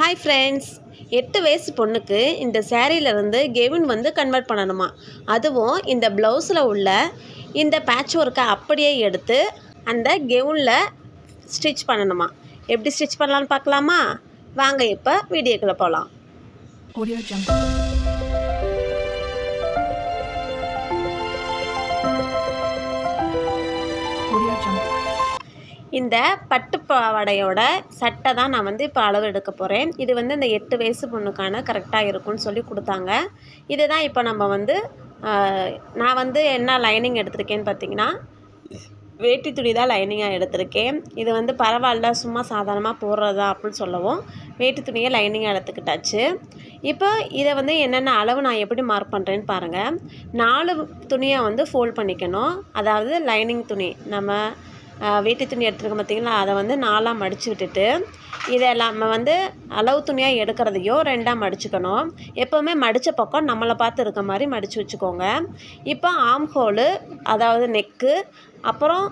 Hi friends, 8 வயசு பொண்ணுக்கு இந்த சேரீலேருந்து கெவுன் கன்வெர்ட் பண்ணணுமா. அதுவும் இந்த ப்ளவுஸில் உள்ள இந்த பேட்ச் ஒர்க்கை அப்படியே எடுத்து அந்த கெவுனில் ஸ்டிச் பண்ணணுமா. எப்படி ஸ்டிச் பண்ணலான்னு பார்க்கலாமா? வாங்க இப்போ வீடியோக்குள்ளே போகலாம். இந்த பட்டு பாவாடையோட சட்டை தான் நான் இப்போ அளவு எடுக்க போகிறேன். இது இந்த 8 வயசு பொண்ணுக்கான கரெக்டாக இருக்கும்னு சொல்லி கொடுத்தாங்க. இதை தான் இப்போ நம்ம நான் என்ன லைனிங் எடுத்திருக்கேன்னு பார்த்தீங்கன்னா, வேட்டி துணி தான் லைனிங்காக எடுத்திருக்கேன். இது பரவாயில்ல, சும்மா சாதாரணமாக போடுறதா அப்படின்னு சொல்லவும் வேட்டி துணியை லைனிங்காக எடுத்துக்கிட்டாச்சு. இப்போ இதை என்னென்ன அளவு நான் எப்படி மார்க் பண்ணுறேன்னு பாருங்கள். 4 துணியை ஃபோல்ட் பண்ணிக்கணும். அதாவது லைனிங் துணி நம்ம வேட்டி துணி எடுத்துருக்கோம் பார்த்திங்களா, அதை 4ஆக மடித்து விட்டுட்டு இதை நம்ம அளவு துணியாக எடுக்கிறதையும் 2ஆக மடிச்சுக்கணும். எப்போவுமே மடித்த பக்கம் நம்மளை பார்த்து இருக்க மாதிரி மடித்து வச்சுக்கோங்க. இப்போ ஆம் ஹோலு, அதாவது நெக்கு, அப்புறம்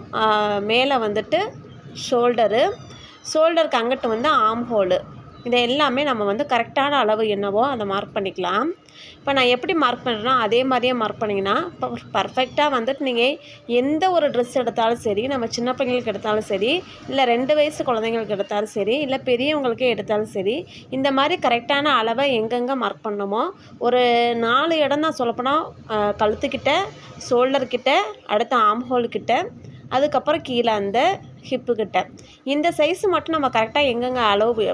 மேலே ஷோல்டருக்கு அங்கிட்டு ஆம் ஹோலு, இதை எல்லாமே நம்ம கரெக்டான அளவு என்னவோ அதை மார்க் பண்ணிக்கலாம். இப்போ நான் எப்படி மார்க் பண்ணுறேன்னா அதே மாதிரியே மார்க் பண்ணிங்கன்னா இப்போ பர்ஃபெக்டாக நீங்கள் எந்த ஒரு ட்ரெஸ் எடுத்தாலும் சரி, நம்ம சின்ன பிள்ளைங்களுக்கு எடுத்தாலும் சரி, இல்லை 2 வயசு குழந்தைங்களுக்கு எடுத்தாலும் சரி, இல்லை பெரியவங்களுக்கே எடுத்தாலும் சரி, இந்த மாதிரி கரெக்டான அளவை எங்கெங்கே மார்க் பண்ணணுமோ ஒரு 4 இடம் தான் சொல்லப்போனால், கழுத்துக்கிட்ட, ஷோல்டர்கிட்ட, அடுத்த ஆம் ஹோல்கிட்ட, அதுக்கப்புறம் கீழே அந்த ஹிப்புக்கிட்ட, இந்த சைஸு மட்டும் நம்ம கரெக்டாக எங்கெங்கே அளவு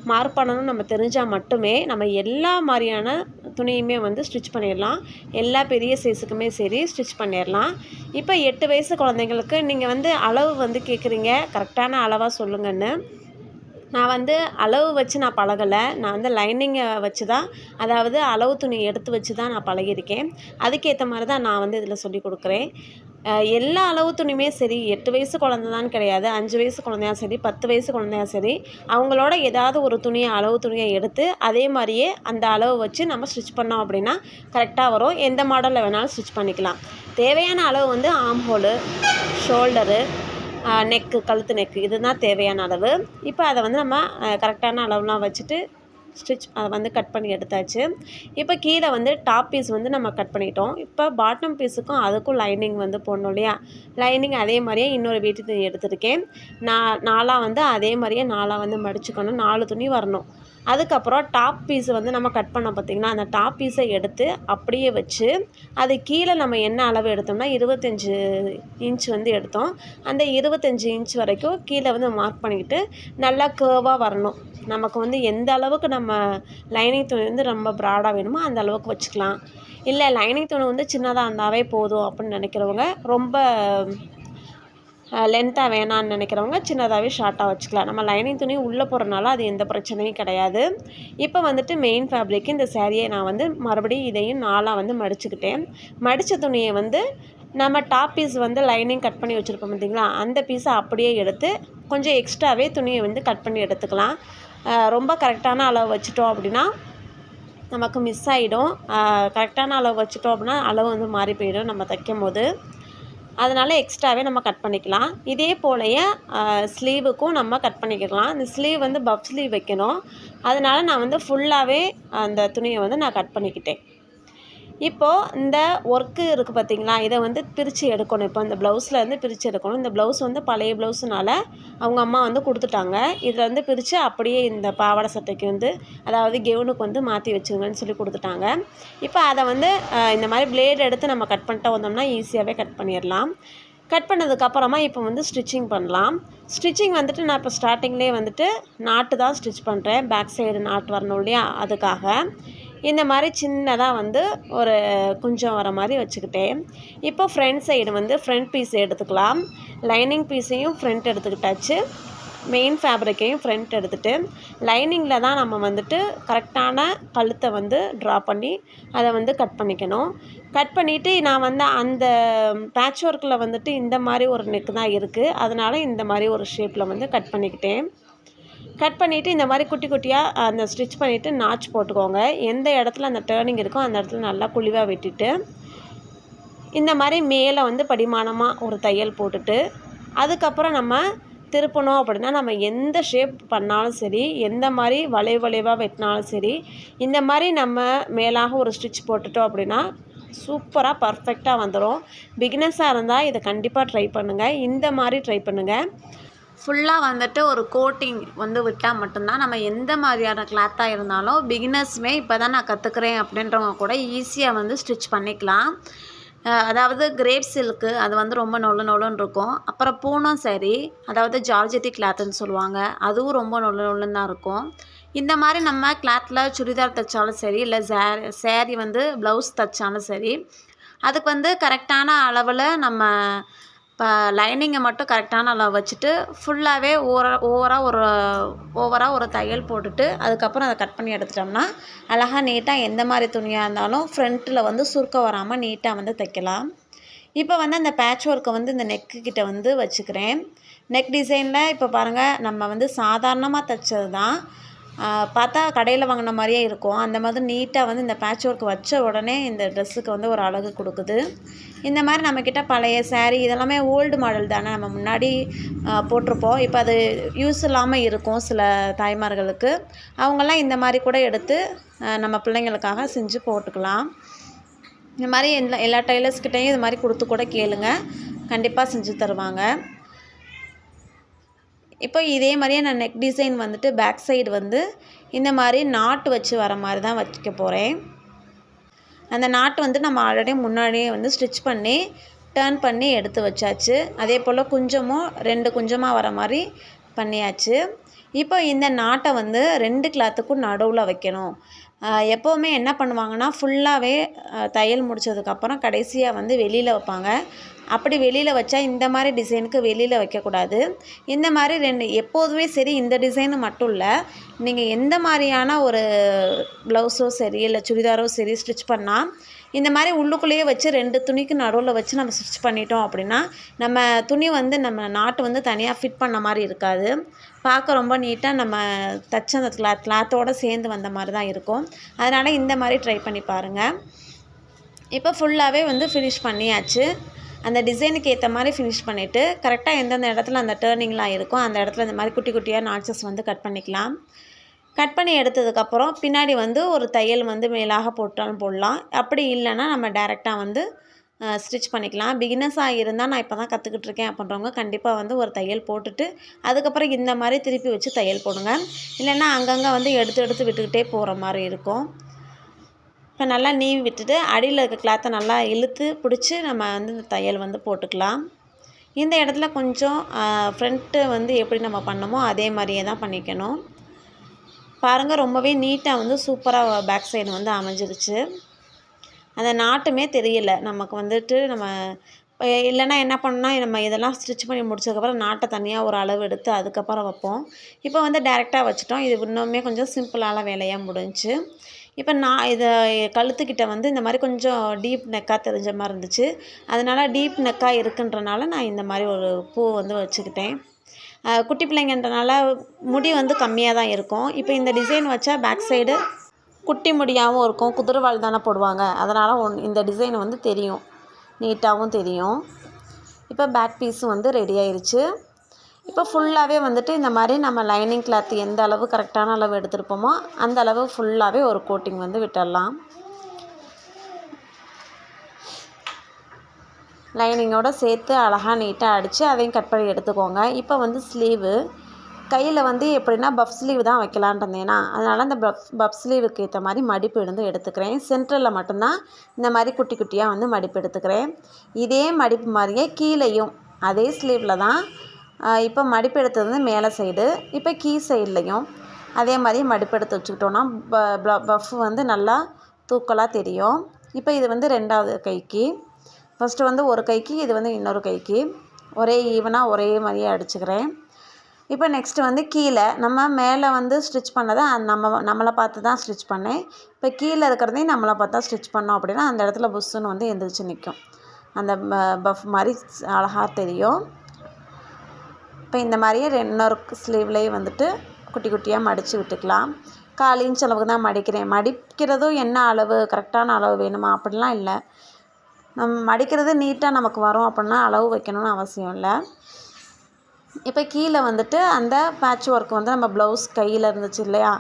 மார்க் பண்ணணும்னு நம்ம தெரிஞ்சால் மட்டுமே நம்ம எல்லா மாதிரியான துணியுமே ஸ்டிச் பண்ணிடலாம். எல்லா பெரிய சைஸுக்குமே சரி ஸ்டிச் பண்ணிடலாம். இப்போ 8 வயசு குழந்தைங்களுக்கு நீங்கள் அளவு கேட்குறீங்க, கரெக்டான அளவாக சொல்லுங்கன்னு. நான் அளவு வச்சு நான் பழகலை. நான் லைனிங்கை வச்சு தான், அதாவது அளவு துணி எடுத்து வச்சு தான் நான் பழகியிருக்கேன். அதுக்கேற்ற மாதிரி தான் நான் இதில் சொல்லி கொடுக்குறேன். எல்லா அளவு துணியுமே சரி, 8 வயசு குழந்தைதான்னு கிடையாது, 5 வயசு குழந்தையா சரி, 10 வயசு குழந்தையா சரி, அவங்களோட ஏதாவது ஒரு அளவு துணியை எடுத்து அதே மாதிரியே அந்த அளவு வச்சு நம்ம ஸ்டிச் பண்ணோம் அப்படின்னா கரெக்டாக வரும். எந்த மாடலில் வேணாலும் ஸ்டிச் பண்ணிக்கலாம். தேவையான அளவு ஆம் ஹோலு, ஷோல்டரு, நெக்கு, கழுத்து நெக்கு, இதுதான் தேவையான அளவு. இப்போ அதை நம்ம கரெக்டான அளவுலாம் வச்சுட்டு அதை கட் பண்ணி எடுத்தாச்சு. இப்போ கீழே டாப் பீஸ் நம்ம கட் பண்ணிட்டோம். இப்போ பாட்டம் பீஸுக்கும் அதுக்கும் லைனிங் போடணும் இல்லையா. லைனிங் அதே மாதிரியே இன்னொரு வேட்டி துணி எடுத்துருக்கேன். நாலாக அதே மாதிரியே நாலாக மடிச்சுக்கணும். 4 துணி வரணும். அதுக்கப்புறம் டாப் பீஸு நம்ம கட் பண்ணோம் பார்த்திங்கன்னா, அந்த டாப் பீஸை எடுத்து அப்படியே வச்சு அது கீழே நம்ம என்ன அளவு எடுத்தோம்னா 25 இன்ச் எடுத்தோம். அந்த 25 இன்ச் வரைக்கும் கீழே மார்க் பண்ணிக்கிட்டு நல்லா கேர்வாக வரணும். நமக்கு எந்த அளவுக்கு நம்ம லைனிங் துணி ரொம்ப ப்ராடாக வேணுமோ அந்த அளவுக்கு வச்சுக்கலாம். இல்லை லைனிங் துணி சின்னதாக இருந்தாவே போதும் அப்படின்னு நினைக்கிறவங்க, ரொம்ப லென்த்தாக வேணான்னு நினைக்கிறவங்க சின்னதாகவே ஷார்ட்டாக வச்சுக்கலாம். நம்ம லைனிங் துணி உள்ளே போகிறனால அது எந்த பிரச்சனையும் கிடையாது. இப்போ மெயின் ஃபேப்ரிக் இந்த சேரீயை நான் மறுபடியும் இதையும் 4ஆக மடிச்சுக்கிட்டேன். மடித்த துணியை நம்ம டாப் பீஸ் லைனிங் கட் பண்ணி வச்சுருப்போம் பார்த்திங்களா, அந்த பீஸை அப்படியே எடுத்து கொஞ்சம் எக்ஸ்ட்ராவே துணியை கட் பண்ணி எடுத்துக்கலாம். ரொம்ப கரெக்டான அளவு வச்சுட்டோம் அப்படின்னா நமக்கு மிஸ் ஆகிடும். கரெக்டான அளவு வச்சுட்டோம் அப்படின்னா அளவு மாறி போயிடும் நம்ம தைக்கும் போது. அதனால் எக்ஸ்ட்ராவே நம்ம கட் பண்ணிக்கலாம். இதே போலயே ஸ்லீவுக்கும் நம்ம கட் பண்ணிக்கலாம். இந்த ஸ்லீவ் பஃப் ஸ்லீவ் வைக்கணும். அதனால் நான் ஃபுல்லாகவே அந்த துணியை நான் கட் பண்ணிக்கிட்டேன். இப்போது இந்த ஒர்க்கு இருக்குது பார்த்திங்களா, இதை பிரித்து எடுக்கணும். இப்போ இந்த ப்ளவுஸில் பிரித்து எடுக்கணும். இந்த ப்ளவுஸ் பழைய ப்ளவுஸுனால அவங்க அம்மா கொடுத்துட்டாங்க. இதில் பிரித்து அப்படியே இந்த பாவாடை சட்டைக்கு அதாவது கெவுனுக்கு மாற்றி வச்சுருங்கன்னு சொல்லி கொடுத்துட்டாங்க. இப்போ அதை இந்த மாதிரி பிளேடு எடுத்து நம்ம கட் பண்ணிட்டு வந்தோம்னா ஈஸியாகவே கட் பண்ணிடலாம். கட் பண்ணதுக்கப்புறமா இப்போ ஸ்டிச்சிங் பண்ணலாம். ஸ்டிச்சிங் நான் இப்போ ஸ்டார்டிங்லேயே நாட்டு தான் ஸ்டிச் பண்ணுறேன். பேக் சைடு நாட்டு வரணும் இல்லையா, அதுக்காக இந்த மாதிரி சின்னதாக ஒரு குஞ்சம் வர மாதிரி வச்சுக்கிட்டேன். இப்போ ஃப்ரண்ட் சைடு ஃப்ரண்ட் பீஸ் எடுத்துக்கலாம். லைனிங் பீஸையும் ஃப்ரண்ட் எடுத்துக்கிட்டாச்சு. மெயின் ஃபேப்ரிக்கையும் ஃப்ரண்ட் எடுத்துகிட்டு லைனிங்கில் தான் நம்ம கரெக்டான கழுத்தை ட்ரா பண்ணி அதை கட் பண்ணிக்கணும். கட் பண்ணிவிட்டு நான் அந்த பேட்ச் ஒர்க்கில் இந்த மாதிரி ஒரு நெக்கு தான் இருக்குது. அதனால் இந்த மாதிரி ஒரு ஷேப்பில் கட் பண்ணிக்கிட்டேன். கட் பண்ணிவிட்டு இந்த மாதிரி குட்டி குட்டியாக அந்த ஸ்டிச் பண்ணிவிட்டு நாச் போட்டுக்கோங்க. எந்த இடத்துல அந்த டேர்னிங் இருக்கோ அந்த இடத்துல நல்லா குழிவாக வெட்டிட்டு இந்த மாதிரி மேலே படிமானமாக ஒரு தையல் போட்டுட்டு அதுக்கப்புறம் நம்ம திருப்பணும் அப்படின்னா நம்ம எந்த ஷேப் பண்ணாலும் சரி, எந்த மாதிரி வளைவாக வெட்டினாலும் சரி, இந்த மாதிரி நம்ம மேலாக ஒரு ஸ்டிச் போட்டுட்டோம் அப்படின்னா சூப்பராக பர்ஃபெக்டாக வந்துடும். பிகினர்ஸாக இருந்தால் இதை கண்டிப்பாக ட்ரை பண்ணுங்கள். இந்த மாதிரி ட்ரை பண்ணுங்கள். ஃபுல்லாக வந்துட்டு ஒரு கோட்டிங் வந்து விட்டால் மட்டும்தான் நம்ம எந்த மாதிரியான கிளாத்தாக இருந்தாலும் பிகினர்ஸுமே இப்போ தான் நான் கற்றுக்குறேன் அப்படின்றவங்க கூட ஈஸியாக வந்து ஸ்டிச் பண்ணிக்கலாம். அதாவது கிரேப் சில்க்கு அது வந்து ரொம்ப நொல்லுன்னு இருக்கும். அப்புறம் பூனம் சாரீ, அதாவது ஜார்ஜெட்டி கிளாத்துன்னு சொல்லுவாங்க, அதுவும் ரொம்ப நொல்லுன்னு தான் இருக்கும். இந்த மாதிரி நம்ம கிளாத்தில் சுடிதார் தைச்சாலும் சரி, இல்லை சேரீ வந்து ப்ளவுஸ் தைச்சாலும் சரி, அதுக்கு வந்து கரெக்டான அளவில் நம்ம இப்போ லைனிங்கை மட்டும் கரெக்டான அளவு வச்சுட்டு ஃபுல்லாகவே ஓவராக ஒரு தையல் போட்டுட்டு அதுக்கப்புறம் அதை கட் பண்ணி எடுத்துட்டோம்னா அழகாக நீட்டாக எந்த மாதிரி துணியாக இருந்தாலும் ஃப்ரண்ட்டில் வந்து சுருக்கம் வராமல் நீட்டாக வந்து தைக்கலாம். இப்போ வந்து அந்த பேட்ச் ஒர்க்கை வந்து இந்த நெக்கு கிட்ட வந்து வச்சுக்கிறேன். நெக் டிசைனில் இப்போ பாருங்கள், நம்ம வந்து சாதாரணமாக தைச்சது தான், பார்த்தா கடையில் வாங்கின மாதிரியே இருக்கும். அந்த மாதிரி நீட்டாக வந்து இந்த பேட்ச் ஒர்க் வச்ச உடனே இந்த ட்ரெஸ்ஸுக்கு வந்து ஒரு அழகு கொடுக்குது. இந்த மாதிரி நம்மக்கிட்ட பழைய சேரீ இதெல்லாமே ஓல்டு மாடல் தானே, நம்ம முன்னாடி போட்டிருப்போம். இப்போ அது யூஸ் இல்லாமல் இருக்கும் சில தாய்மார்களுக்கு. அவங்கெல்லாம் இந்த மாதிரி கூட எடுத்து நம்ம பிள்ளைங்களுக்காக செஞ்சு போட்டுக்கலாம். இந்த மாதிரி எல்லா டெய்லர்ஸ்கிட்டையும் இது மாதிரி கொடுத்து கூட கேளுங்க, கண்டிப்பாக செஞ்சு தருவாங்க. இப்போ இதே மாதிரியே நான் நெக் டிசைன் வந்துட்டு பேக் சைடு வந்து இந்த மாதிரி நாட்டு வச்சு வர மாதிரி தான் வைக்க போகிறேன். அந்த நாட்டு வந்து நம்ம ஆல்ரெடி முன்னாடியே வந்து ஸ்டிச் பண்ணி டர்ன் பண்ணி எடுத்து வச்சாச்சு. அதே போல் குஞ்சமும் 2 குஞ்சமாக வர மாதிரி பண்ணியாச்சு. இப்போ இந்த நாட்டை வந்து 2 கிளாத்துக்கும் நடுவில் வைக்கணும். எப்போவுமே என்ன பண்ணுவாங்கன்னா ஃபுல்லாகவே தையல் முடித்ததுக்கப்புறம் கடைசியாக வந்து வெளியில் வைப்பாங்க. அப்படி வெளியில் வச்சா இந்த மாதிரி டிசைனுக்கு வெளியில் வைக்கக்கூடாது. இந்த மாதிரி எப்போதுமே சரி, இந்த டிசைனு மட்டும் இல்லை, நீங்கள் எந்த மாதிரியான ஒரு ப்ளவுஸோ சரி இல்லை சுடிதாரோ சரி ஸ்டிச் பண்ணால் இந்த மாதிரி உள்ளுக்குள்ளேயே வச்சு 2 துணிக்கு நடுவில் வச்சு நம்ம ஸ்டிச் பண்ணிட்டோம் அப்படின்னா நம்ம துணி வந்து நம்ம நாட்டு வந்து தனியாக ஃபிட் பண்ண மாதிரி இருக்காது. பார்க்க ரொம்ப நீட்டாக நம்ம தச்ச அந்த கிளாத்தோடு சேர்ந்து வந்த மாதிரி தான் இருக்கும். அதனால் இந்த மாதிரி ட்ரை பண்ணி பாருங்கள். இப்போ ஃபுல்லாகவே வந்து ஃபினிஷ் பண்ணியாச்சு. அந்த டிசைனுக்கு ஏற்ற மாதிரி ஃபினிஷ் பண்ணிவிட்டு கரெக்டாக எந்தெந்த இடத்துல அந்த டேர்னிங்லாம் இருக்கும் அந்த இடத்துல இந்த மாதிரி குட்டி குட்டியாக நாட்சஸ் வந்து கட் பண்ணிக்கலாம். கட் பண்ணி எடுத்ததுக்கப்புறம் பின்னாடி வந்து ஒரு தையல் வந்து மேலாக போட்டாலும் போடலாம். அப்படி இல்லைன்னா நம்ம டேரெக்டாக வந்து ஸ்டிச் பண்ணிக்கலாம். பிகினர்ஸாக இருந்தால் நான் இப்போ தான் கற்றுக்கிட்டு இருக்கேன் அப்படின்றவங்க கண்டிப்பாக வந்து ஒரு தையல் போட்டுட்டு அதுக்கப்புறம் இந்த மாதிரி திருப்பி வச்சு தையல் போடுங்க. இல்லைன்னா அங்கங்கே வந்து எடுத்து விட்டுக்கிட்டே போகிற மாதிரி இருக்கும். இப்போ நல்லா நீவி விட்டுட்டு அடியில் இருக்க கிளாத்தை நல்லா இழுத்து பிடிச்சி நம்ம வந்து இந்த தையல் வந்து போட்டுக்கலாம். இந்த இடத்துல கொஞ்சம் ஃப்ரண்ட்டு வந்து எப்படி நம்ம பண்ணமோ அதே மாதிரியே தான் பண்ணிக்கணும். பாருங்கள், ரொம்பவே நீட்டாக வந்து சூப்பராக பேக் சைடு வந்து அமைஞ்சிருச்சு. அந்த நாட்டுமே தெரியல நமக்கு வந்துட்டு. நம்ம இல்லைன்னா என்ன பண்ணால் நம்ம இதெல்லாம் ஸ்டிச் பண்ணி முடிச்சதுக்கப்புறம் நாட்டை தனியாக ஒரு அளவு எடுத்து அதுக்கப்புறம் வைப்போம். இப்போ வந்து டேரெக்டாக வச்சுட்டோம். இது இன்னுமே கொஞ்சம் சிம்பிளான வேலையாக முடிஞ்சுச்சு. இப்போ நான் இதை கழுத்துக்கிட்ட வந்து இந்த மாதிரி கொஞ்சம் டீப் நெக்காக தெரிஞ்ச மாதிரி இருந்துச்சு. அதனால் டீப் நெக்காக இருக்குன்றனால நான் இந்த மாதிரி ஒரு பூ வந்து வச்சுக்கிட்டேன். குட்டி பிள்ளைங்கன்றனால முடி வந்து கம்மியாக தான் இருக்கும். இப்போ இந்த டிசைன் வச்சா பேக் சைடு குட்டி முடியாகவும் இருக்கும். குதிரைவால் தானே போடுவாங்க, அதனால் இந்த டிசைன் வந்து தெரியும், நீட்டாகவும் தெரியும். இப்போ பேக் பீஸும் வந்து ரெடி ஆயிடுச்சு. இப்போ ஃபுல்லாகவே வந்துட்டு இந்த மாதிரி நம்ம லைனிங் கிளாத் எந்த அளவு கரெக்டான அளவு எடுத்துருப்போமோ அந்த அளவு ஃபுல்லாகவே ஒரு கோட்டிங் வந்து விட்டுடலாம். லைனிங்கோடு சேர்த்து அழகாக நீட்டாக அடித்து அதையும் கட் பண்ணி எடுத்துக்கோங்க. இப்போ வந்து ஸ்லீவு கையில் வந்து எப்படின்னா பஃப் ஸ்லீவ் தான் வைக்கலான் இருந்தேன்னா, அதனால் அந்த பஃப் ஸ்லீவுக்கு ஏற்ற மாதிரி மடிப்பு வந்து எடுத்துக்கிறேன். சென்டரில் மட்டும்தான் இந்த மாதிரி குட்டி குட்டியாக வந்து மடிப்பு எடுத்துக்கிறேன். இதே மடிப்பு மாதிரியே கீழேயும் அதே ஸ்லீவில் தான் இப்போ மடிப்பு எடுத்தது வந்து மேலே சைடு, இப்போ சைட்லேயும் அதே மாதிரி மடிப்பு எடுத்து வச்சுக்கிட்டோன்னா பஃப் வந்து நல்லா தூக்கலாக தெரியும். இப்போ இது வந்து 2வது கைக்கு, ஃபஸ்ட்டு வந்து ஒரு கைக்கு, இது வந்து இன்னொரு கைக்கு ஒரே ஈவனாக ஒரே மாதிரியே அடிச்சுக்கிறேன். இப்போ நெக்ஸ்ட்டு வந்து கீழே நம்ம மேலே வந்து ஸ்டிச் பண்ணதை நம்மளை பார்த்து தான் ஸ்டிச் பண்ணேன். இப்போ கீழே இருக்கிறதையும் நம்மளை பார்த்தா ஸ்டிச் பண்ணோம் அப்படின்னா அந்த இடத்துல புஷ்ஷுன்னு வந்து எந்திரிச்சு நிற்கும். அந்த பஃப் மாதிரி அழகாக தெரியும். இப்போ இந்த மாதிரியே இன்னொரு ஸ்லீவ்லேயும் வந்துட்டு குட்டி குட்டியாக மடித்து விட்டுக்கலாம். 1/4 இன்ச் அளவுக்கு தான் மடிக்கிறேன். மடிக்கிறதும் என்ன அளவு கரெக்டான அளவு வேணுமா அப்படிலாம் இல்லை. நம்ம மடிக்கிறது நீட்டாக நமக்கு வரும் அப்படின்னா அளவு வைக்கணும்னு அவசியம் இல்லை. இப்போ கீழே வந்துட்டு அந்த பேட்ச் ஒர்க் வந்து நம்ம ப்ளவுஸ் கையில் இருந்துச்சு இல்லையா,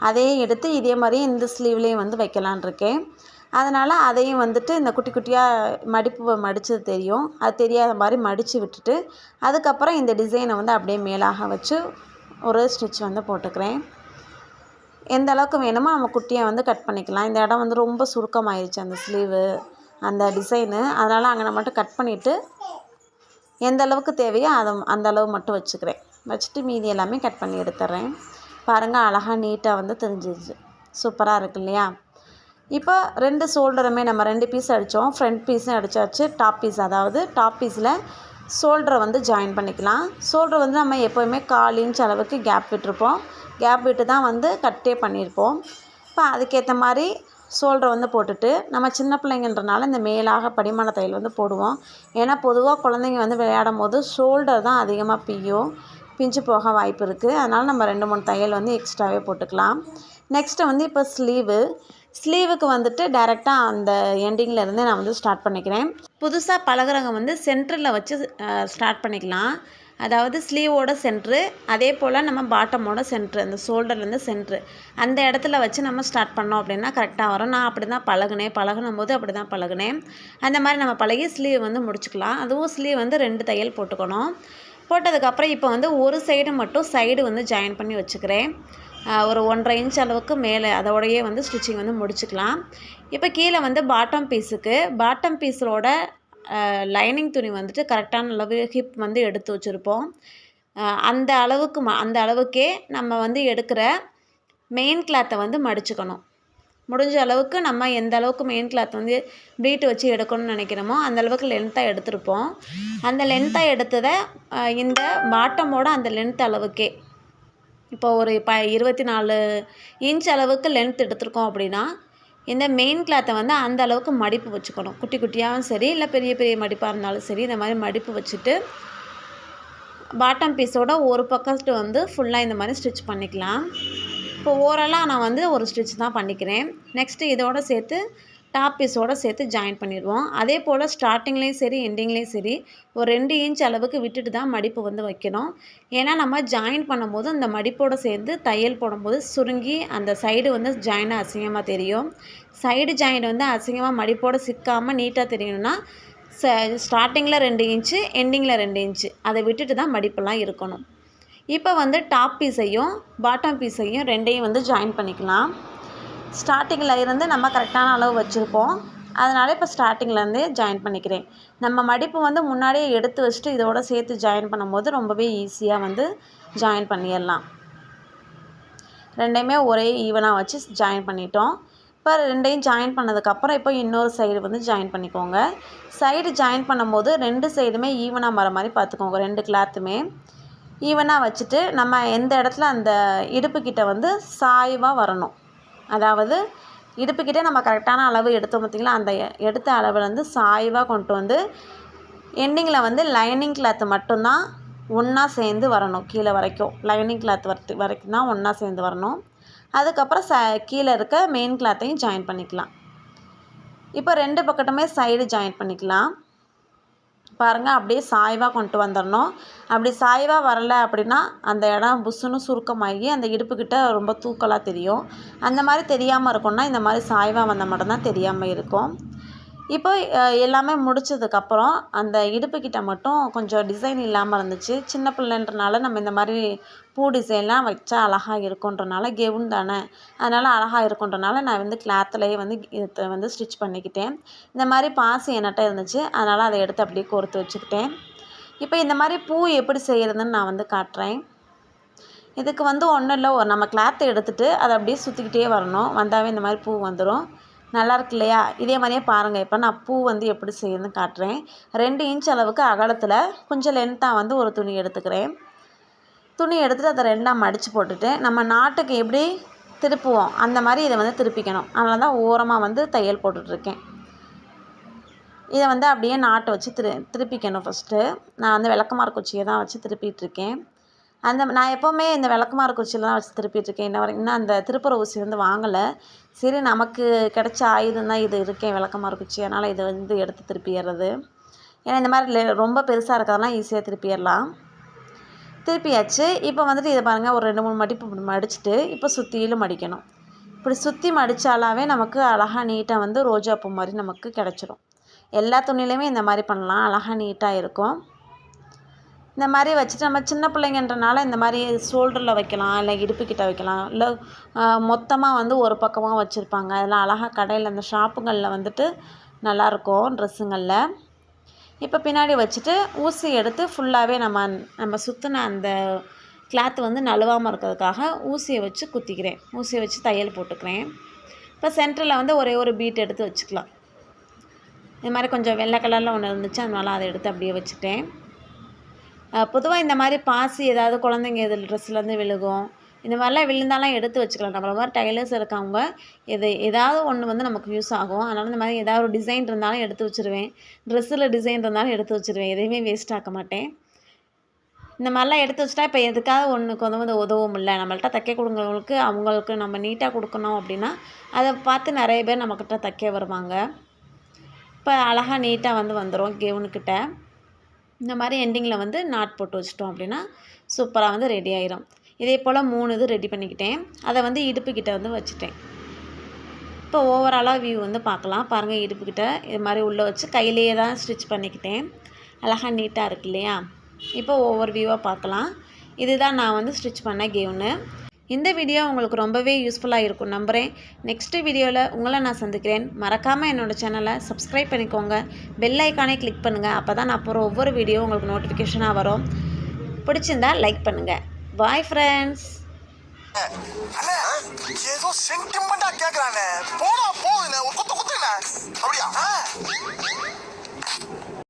அதையும் எடுத்து இதே மாதிரியே இந்த ஸ்லீவ்லேயும் வந்து வைக்கலான் இருக்கேன். அதனால் அதையும் வந்துட்டு இந்த குட்டி குட்டியாக மடிப்பு மடித்தது தெரியும், அது தெரியாத மாதிரி மடித்து விட்டுட்டு அதுக்கப்புறம் இந்த டிசைனை வந்து அப்படியே மேலாக வச்சு ஒரு ஸ்டிச் வந்து போட்டுக்கிறேன். எந்த அளவுக்கு வேணுமோ நம்ம குட்டியை வந்து கட் பண்ணிக்கலாம். இந்த இடம் வந்து ரொம்ப சுருக்கமாயிருச்சு அந்த ஸ்லீவு அந்த டிசைனு, அதனால் அங்கே நான் மட்டும் கட் பண்ணிவிட்டு எந்த அளவுக்கு தேவையோ அந்த அளவு மட்டும் வச்சுக்கிறேன். வச்சுட்டு மீதி எல்லாமே கட் பண்ணி எடுத்துட்றேன். பாருங்கள், அழகாக நீட்டாக வந்து தெரிஞ்சிருச்சு. சூப்பராக இருக்கு இல்லையா? இப்போ 2 ஷோல்டருமே நம்ம 2 பீஸ் அடித்தோம். ஃப்ரண்ட் பீஸும் அடித்தாச்சு. டாப் பீஸ், அதாவது டாப் பீஸில் ஷோல்டரை வந்து ஜாயின் பண்ணிக்கலாம். ஷோல்டர் வந்து நம்ம எப்போவுமே 1/4 இன்ச் அளவுக்கு கேப் விட்டுருப்போம். கேப் விட்டு தான் வந்து கட்டே பண்ணியிருப்போம். இப்போ அதுக்கேற்ற மாதிரி ஷோல்டரை வந்து போட்டுட்டு, நம்ம சின்ன பிள்ளைங்கன்றனால இந்த மேலாக படிமான தையல் வந்து போடுவோம். ஏன்னா பொதுவாக குழந்தைங்க வந்து விளையாடும் போது ஷோல்டர் தான் அதிகமாக பிஞ்சு போக வாய்ப்பு இருக்குது. அதனால் நம்ம 2, 3 தையல் வந்து எக்ஸ்ட்ராவே போட்டுக்கலாம். நெக்ஸ்ட்டு வந்து இப்போ ஸ்லீவுக்கு வந்துட்டு டைரெக்டாக அந்த எண்டிங்கில் இருந்து நான் வந்து ஸ்டார்ட் பண்ணிக்கிறேன். புதுசாக பழகுறவங்க வந்து சென்டரில் வச்சு ஸ்டார்ட் பண்ணிக்கலாம். அதாவது ஸ்லீவோட சென்ட்ரு, அதே போல் நம்ம பாட்டமோட சென்ட்ரு, அந்த ஷோல்டர்லேருந்து சென்ட்ரு அந்த இடத்துல வச்சு நம்ம ஸ்டார்ட் பண்ணோம் அப்படின்னா கரெக்டாக வரும். நான் அப்படி தான் பழகுனும் போது அப்படி தான் பழகுனேன். அந்த மாதிரி நம்ம பழகி ஸ்லீவ் வந்து முடிச்சுக்கலாம். அதுவும் ஸ்லீவ் வந்து 2 தையல் போட்டுக்கணும். போட்டதுக்கப்புறம் இப்போ வந்து ஒரு சைடு மட்டும் வந்து ஜாயின் பண்ணி வச்சுக்கிறேன். ஒரு 1.5 இன்ச் அளவுக்கு மேலே அதோடையே வந்து ஸ்டிச்சிங் வந்து முடிச்சுக்கலாம். இப்போ கீழே வந்து பாட்டம் பீஸோட லைனிங் துணி வந்துட்டு கரெக்டான அளவு ஹிப் வந்து எடுத்து வச்சுருப்போம். அந்த அளவுக்கே நம்ம வந்து எடுக்கிற மெயின் கிளாத்தை வந்து மடிச்சுக்கணும். முடிஞ்ச அளவுக்கு நம்ம எந்த அளவுக்கு மெயின் கிளாத் வந்து ப்ளீட் வச்சு எடுக்கணும்னு நினைக்கிறோமோ அந்த அளவுக்கு லென்த்தாக எடுத்திருப்போம். அந்த லென்த்தாக எடுத்ததை இந்த பாட்டமோட அந்த லென்த் அளவுக்கே, இப்போ ஒரு 24 இன்ச் அளவுக்கு லென்த் எடுத்திருக்கோம் அப்படின்னா இந்த மெயின் கிளாத்தை வந்து அந்த அளவுக்கு மடிப்பு வச்சுக்கணும். குட்டி குட்டியாகவும் சரி, இல்லை பெரிய பெரிய மடிப்பாக இருந்தாலும் சரி, இந்த மாதிரி மடிப்பு வச்சுட்டு பாட்டம் பீஸோட ஒரு பக்கத்து வந்து ஃபுல்லாக இந்த மாதிரி ஸ்டிச் பண்ணிக்கலாம். இப்போ ஓவராலாக நான் வந்து ஒரு ஸ்டிச் தான் பண்ணிக்கிறேன். நெக்ஸ்ட்டு இதோட சேர்த்து டாப் பீஸோடு சேர்த்து ஜாயின் பண்ணிடுவோம். அதே போல் ஸ்டார்டிங்லேயும் சரி எண்டிங்லேயும் சரி ஒரு 2 இன்ச் அளவுக்கு விட்டுட்டு தான் மடிப்பு வந்து வைக்கணும். ஏன்னா நம்ம ஜாயின் பண்ணும்போது அந்த மடிப்போடு சேர்ந்து தையல் போடும்போது சுருங்கி அந்த சைடு வந்து ஜாயினாக அசிங்கமாக தெரியும். சைடு ஜாயின் வந்து அசிங்கமாக மடிப்போடு சிக்காமல் நீட்டாக தெரியணும்னா ஸ்டார்டிங்கில் 2 இன்ச்சு எண்டிங்கில் 2 இன்ச்சு அதை விட்டுட்டு தான் மடிப்பெல்லாம் இருக்கணும். இப்போ வந்து டாப் பீஸையும் பாட்டம் பீஸையும் 2ஐயும் வந்து ஜாயின் பண்ணிக்கலாம். ஸ்டார்டிங்கில் இருந்து நம்ம கரெக்டான அளவு வச்சுருப்போம். அதனால் இப்போ ஸ்டார்டிங்லேருந்தே ஜாயின் பண்ணிக்கிறேன். நம்ம மடிப்பு வந்து முன்னாடியே எடுத்து வச்சுட்டு இதோட சேர்த்து ஜாயின் பண்ணும்போது ரொம்பவே ஈஸியாக வந்து ஜாயின் பண்ணிடலாம். 2ஐயுமே ஒரே ஈவனாக வச்சு ஜாயின் பண்ணிட்டோம். இப்போ 2ஐயும் ஜாயின் பண்ணதுக்கப்புறம் இப்போ இன்னொரு சைடு வந்து ஜாயின் பண்ணிக்கோங்க. சைடு ஜாயின் பண்ணும்போது 2 சைடுமே ஈவனாக வர மாதிரி பார்த்துக்கோங்க. 2 கிளாத்துமே ஈவனாக வச்சுட்டு நம்ம எந்த இடத்துல அந்த இடுப்புக்கிட்ட வந்து சாய்வாக வரணும். அதாவது இடுப்புக்கிட்டே நம்ம கரெக்டான அளவு எடுத்தோம் பார்த்திங்களா, அந்த எடுத்த அளவுலேருந்து சாய்வாக கொண்டு வந்து எண்டிங்கில் வந்து லைனிங் கிளாத்து மட்டும்தான் ஒன்றா சேர்ந்து வரணும். கீழே வரைக்கும் லைனிங் கிளாத் வரைக்கும் தான் ஒன்றா சேர்ந்து வரணும். அதுக்கப்புறம் கீழே இருக்க மெயின் கிளாத்தையும் ஜாயின் பண்ணிக்கலாம். இப்போ 2 பக்கத்துமே சைடு ஜாயின் பண்ணிக்கலாம். பாருங்கள், அப்படியே சாய்வாக கொண்டு வந்துடணும். அப்படி சாய்வாக வரலை அப்படின்னா அந்த இடம் புஷ்ஷுன்னு சுருக்கமாகி அந்த இடுப்புக்கிட்ட ரொம்ப தூக்கலாக தெரியும். அந்த மாதிரி தெரியாமல் இருக்கும்னா இந்த மாதிரி சாய்வாக வந்தால் மட்டும்தான் தெரியாமல் இருக்கும். இப்போ எல்லாமே முடித்ததுக்கப்புறம் அந்த இடுப்புக்கிட்ட மட்டும் கொஞ்சம் டிசைன் இல்லாமல் இருந்துச்சு. சின்ன பிள்ளைன்றனால நம்ம இந்த மாதிரி பூ டிசைன்லாம் வச்சா அழகாக இருக்குன்றனால, கெவுன் தானே அதனால் அழகாக இருக்குன்றனால நான் வந்து கிளாத்துலேயே வந்து இதை வந்து ஸ்டிச் பண்ணிக்கிட்டேன். இந்த மாதிரி பாசி என்கிட்ட இருந்துச்சு, அதனால் அதை எடுத்து அப்படியே கோர்த்து வச்சுக்கிட்டேன். இப்போ இந்த மாதிரி பூ எப்படி செய்கிறதுன்னு நான் வந்து காட்டுறேன். இதுக்கு வந்து ஒன்றும் இல்லை, நம்ம கிளாத்தை எடுத்துகிட்டு அதை அப்படியே சுற்றிக்கிட்டே வரணும். வந்தாவே இந்த மாதிரி பூ வந்துடும். நல்லாயிருக்கு இல்லையா? இதே மாதிரியே பாருங்கள். இப்போ நான் பூ வந்து எப்படி செய்யணும்னு காட்டுறேன். 2 இன்ச் அளவுக்கு அகலத்தில் கொஞ்சம் லென்த்தாக வந்து ஒரு துணி எடுத்துக்கிறேன். துணி எடுத்துகிட்டு அதை 2ஆக மடித்து போட்டுட்டு நம்ம நாட்டுக்கு எப்படி திருப்புவோம் அந்த மாதிரி இதை வந்து திருப்பிக்கணும். அதனால தான் ஓரமாக வந்து தையல் போட்டுட்ருக்கேன். இதை வந்து அப்படியே நாட்டை வச்சு திருப்பிக்கணும். ஃபஸ்ட்டு நான் வந்து விளக்கமாறு குச்சியை தான் வச்சு திருப்பிகிட்ருக்கேன். நான் எப்போவுமே இந்த விளக்கமாறு குச்சியில் தான் வச்சு திருப்பிகிட்ருக்கேன். இன்னும் அந்த திருப்புற ஊசி வந்து வாங்கலை. சரி, நமக்கு கிடைச்ச ஆயுதம் தான் இது இருக்கேன் விளக்கமாறு குச்சி, அதனால் இதை வந்து எடுத்து திருப்பிடுறது. ஏன்னா இந்த மாதிரி ரொம்ப பெருசாக இருக்கிறதெல்லாம் ஈஸியாக திருப்பிடலாம். திருப்பியாச்சு. இப்போ வந்துட்டு இதை பாருங்கள், ஒரு 2 3 மடிப்பு இப்படி மடிச்சுட்டு இப்போ சுற்றிலும் மடிக்கணும். இப்படி சுற்றி மடித்தாலாவே நமக்கு அழகாக நீட்டாக வந்து ரோஜாப்பூ மாதிரி நமக்கு கிடச்சிரும். எல்லா துணியிலையுமே இந்த மாதிரி பண்ணலாம், அழகாக நீட்டாக இருக்கும். இந்த மாதிரி வச்சுட்டு நம்ம சின்ன பிள்ளைங்கன்றனால இந்த மாதிரி ஷோல்டரில் வைக்கலாம், இல்லை இடுப்புக்கிட்ட வைக்கலாம், இல்லை மொத்தமாக வந்து ஒரு பக்கமாக வச்சுருப்பாங்க. அதெல்லாம் அழகாக கடையில் அந்த ஷாப்புங்களில் வந்துட்டு நல்லாயிருக்கும் ட்ரெஸ்ஸுங்களில். இப்போ பின்னாடி வச்சுட்டு ஊசி எடுத்து ஃபுல்லாகவே நம்ம சுற்றின அந்த கிளாத்து வந்து நழுவாமல் இருக்கிறதுக்காக ஊசியை வச்சு குத்திக்கிறேன். ஊசியை வச்சு தையல் போட்டுக்கிறேன். இப்போ சென்டரில் வந்து ஒரே ஒரு பீட் எடுத்து வச்சுக்கலாம். இது மாதிரி கொஞ்சம் வெள்ளை கலரில் ஒன்று இருந்துச்சு, அதனால அதை எடுத்து அப்படியே வச்சுட்டேன். பொதுவாக இந்த மாதிரி பாசி ஏதாவது குழந்தைங்க இதில் ட்ரெஸ்லேருந்து விழுகும், இந்த மாதிரிலாம் விழுந்தாலாம் எடுத்து வச்சுக்கலாம். நம்மள மாதிரி டைலர்ஸ் இருக்கவங்க ஏதாவது ஒன்று வந்து நமக்கு யூஸ் ஆகும். அதனால் இந்த மாதிரி ஏதாவது ஒரு டிசைன் இருந்தாலும் எடுத்து வச்சுருவேன். ட்ரெஸ்ஸில் டிசைன் இருந்தாலும் எடுத்து வச்சுருவேன். எதையுமே வேஸ்ட் ஆக்க மாட்டேன். இந்த மாதிரிலாம் எடுத்து வச்சுட்டா இப்போ எதுக்காக ஒன்றுக்கு வந்து உதவும் இல்லை. நம்மள்கிட்ட தைக்க கொடுங்கவங்களுக்கு அவங்களுக்கு நம்ம நீட்டாக கொடுக்கணும் அப்படின்னா அதை பார்த்து நிறைய பேர் நம்மக்கிட்ட தைக்க வருவாங்க. இப்போ அழகாக நீட்டாக வந்துடும் கெவுனுக்கிட்ட. இந்த மாதிரி எண்டிங்கில் வந்து நாட் போட்டு வச்சிட்டோம் அப்படின்னா சூப்பராக வந்து ரெடி ஆயிரும். இதே போல் 3 இது ரெடி பண்ணிக்கிட்டேன். அதை வந்து இடுப்புக்கிட்ட வந்து வச்சுட்டேன். இப்போ ஓவராலாக வியூ வந்து பார்க்கலாம். பாருங்கள், இடுப்புக்கிட்ட இது மாதிரி உள்ளே வச்சு கையிலேயே தான் ஸ்டிச் பண்ணிக்கிட்டேன். அழகாக நீட்டாக இருக்கு இல்லையா? இப்போ ஒவ்வொரு வியூவாக பார்க்கலாம். இதுதான் நான் வந்து ஸ்டிச் பண்ண கெவுனு. இந்த வீடியோ உங்களுக்கு ரொம்பவே யூஸ்ஃபுல்லாக இருக்கும் நம்புகிறேன். நெக்ஸ்ட்டு வீடியோவில் உங்களை நான் சந்திக்கிறேன். மறக்காமல் என்னோடய சேனலை சப்ஸ்கிரைப் பண்ணிக்கோங்க. பெல் ஐக்கானே கிளிக் பண்ணுங்கள். அப்போ தான் நான் போகிற ஒவ்வொரு வீடியோ உங்களுக்கு நோட்டிஃபிகேஷனாக வரும். பிடிச்சிருந்தா லைக் பண்ணுங்கள். Bye friends. ஏதோ சென்டிமெண்டா கேக்குறானே, போடா போகுதுண்ணே, ஒரு குத்து குத்துண்ணே அப்படியா?